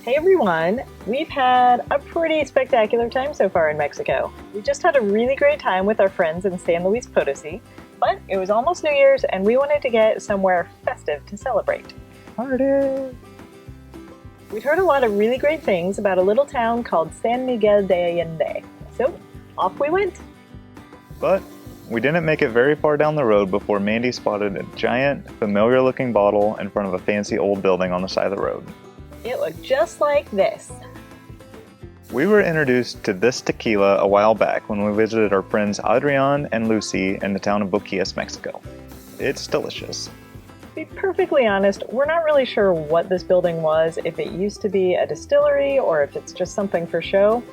Hey everyone! We've had a pretty spectacular time so far in Mexico. We just had a really great time with our friends in San Luis Potosi, but it was almost New Year's and we wanted to get somewhere festive to celebrate. Party! We'd heard a lot of really great things about a little town called San Miguel de Allende, so off we went. But we didn't make it very far down the road before Mandy spotted a giant, familiar-looking bottle in front of a fancy old building on the side of the road. It looked just like this. We were introduced to this tequila a while back when we visited our friends Adrian and Lucy in the town of Boquillas, Mexico. It's delicious. To be perfectly honest, we're not really sure what this building was, if it used to be a distillery or if it's just something for show.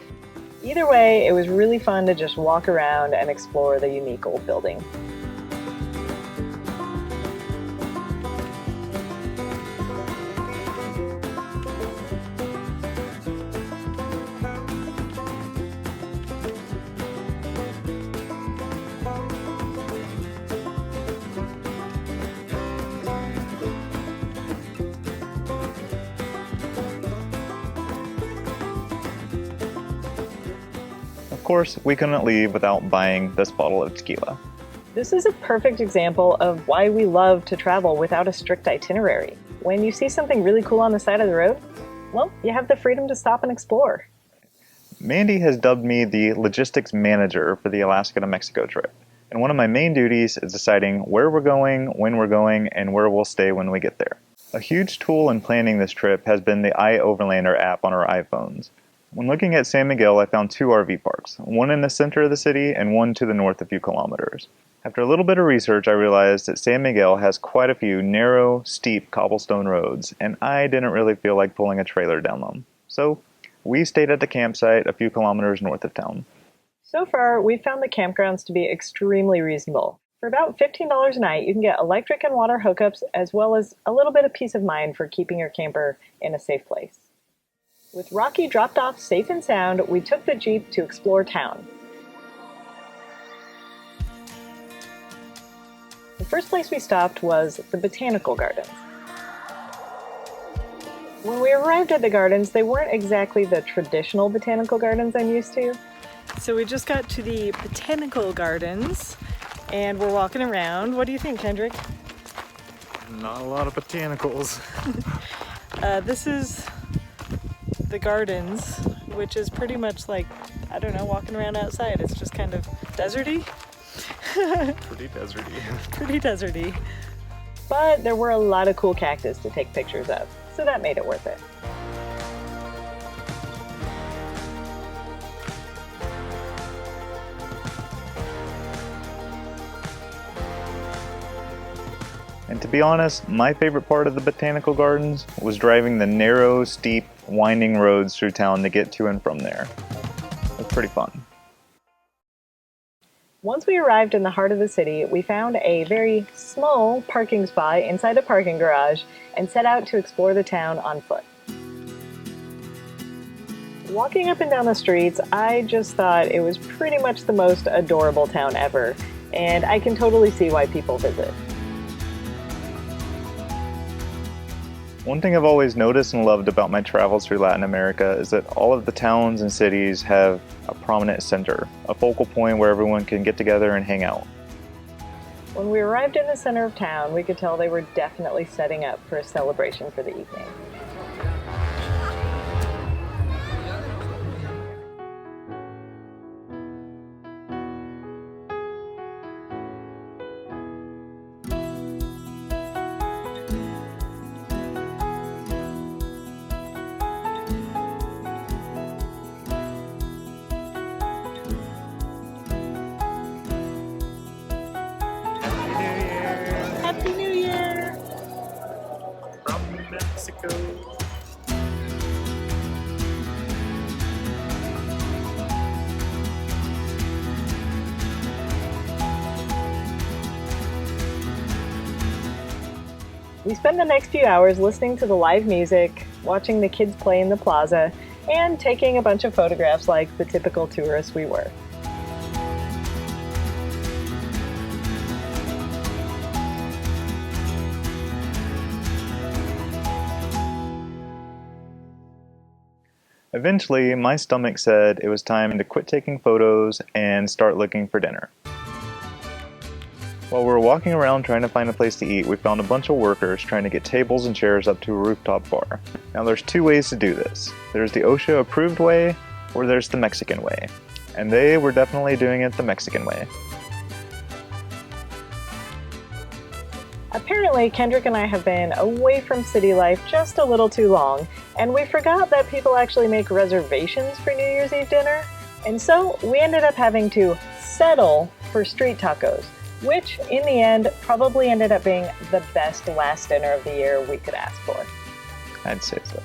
Either way, it was really fun to just walk around and explore the unique old building. Of course, we couldn't leave without buying this bottle of tequila. This is a perfect example of why we love to travel without a strict itinerary. When you see something really cool on the side of the road, well, you have the freedom to stop and explore. Mandy has dubbed me the logistics manager for the Alaska to Mexico trip, and one of my main duties is deciding where we're going, when we're going, and where we'll stay when we get there. A huge tool in planning this trip has been the iOverlander app on our iPhones. When looking at San Miguel, I found two RV parks, one in the center of the city and one to the north a few kilometers. After a little bit of research, I realized that San Miguel has quite a few narrow, steep cobblestone roads, and I didn't really feel like pulling a trailer down them. So we stayed at the campsite a few kilometers north of town. So far, we've found the campgrounds to be extremely reasonable. For about $15 a night, you can get electric and water hookups as well as a little bit of peace of mind for keeping your camper in a safe place. With Rocky dropped off safe and sound, we took the Jeep to explore town. The first place we stopped was the Botanical Gardens. When we arrived at the gardens, they weren't exactly the traditional botanical gardens I'm used to. So we just got to the Botanical Gardens and we're walking around. What do you think, Kendrick? Not a lot of botanicals. This is the gardens, which is pretty much like, I don't know, walking around outside. It's just kind of deserty. Pretty deserty. Pretty deserty. But there were a lot of cool cactus to take pictures of, so that made it worth it. And to be honest, my favorite part of the Botanical Gardens was driving the narrow, steep, winding roads through town to get to and from there. It was pretty fun. Once we arrived in the heart of the city, we found a very small parking spot inside a parking garage and set out to explore the town on foot. Walking up and down the streets, I just thought it was pretty much the most adorable town ever, and I can totally see why people visit. One thing I've always noticed and loved about my travels through Latin America is that all of the towns and cities have a prominent center, a focal point where everyone can get together and hang out. When we arrived in the center of town, we could tell they were definitely setting up for a celebration for the evening. Happy New Year! From Mexico. We spend the next few hours listening to the live music, watching the kids play in the plaza, and taking a bunch of photographs like the typical tourists we were. Eventually, my stomach said it was time to quit taking photos and start looking for dinner. While we were walking around trying to find a place to eat, we found a bunch of workers trying to get tables and chairs up to a rooftop bar. Now there's two ways to do this. There's the OSHA approved way, or there's the Mexican way. And they were definitely doing it the Mexican way. Apparently, Kendrick and I have been away from city life just a little too long, and we forgot that people actually make reservations for New Year's Eve dinner, and so we ended up having to settle for street tacos, which in the end probably ended up being the best last dinner of the year we could ask for. I'd say so.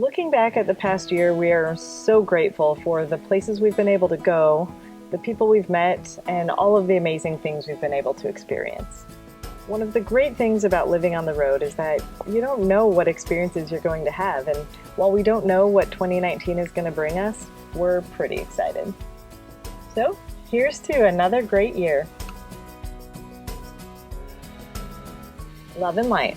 Looking back at the past year, we are so grateful for the places we've been able to go, the people we've met, and all of the amazing things we've been able to experience. One of the great things about living on the road is that you don't know what experiences you're going to have, and while we don't know what 2019 is going to bring us, we're pretty excited. So, here's to another great year. Love and light.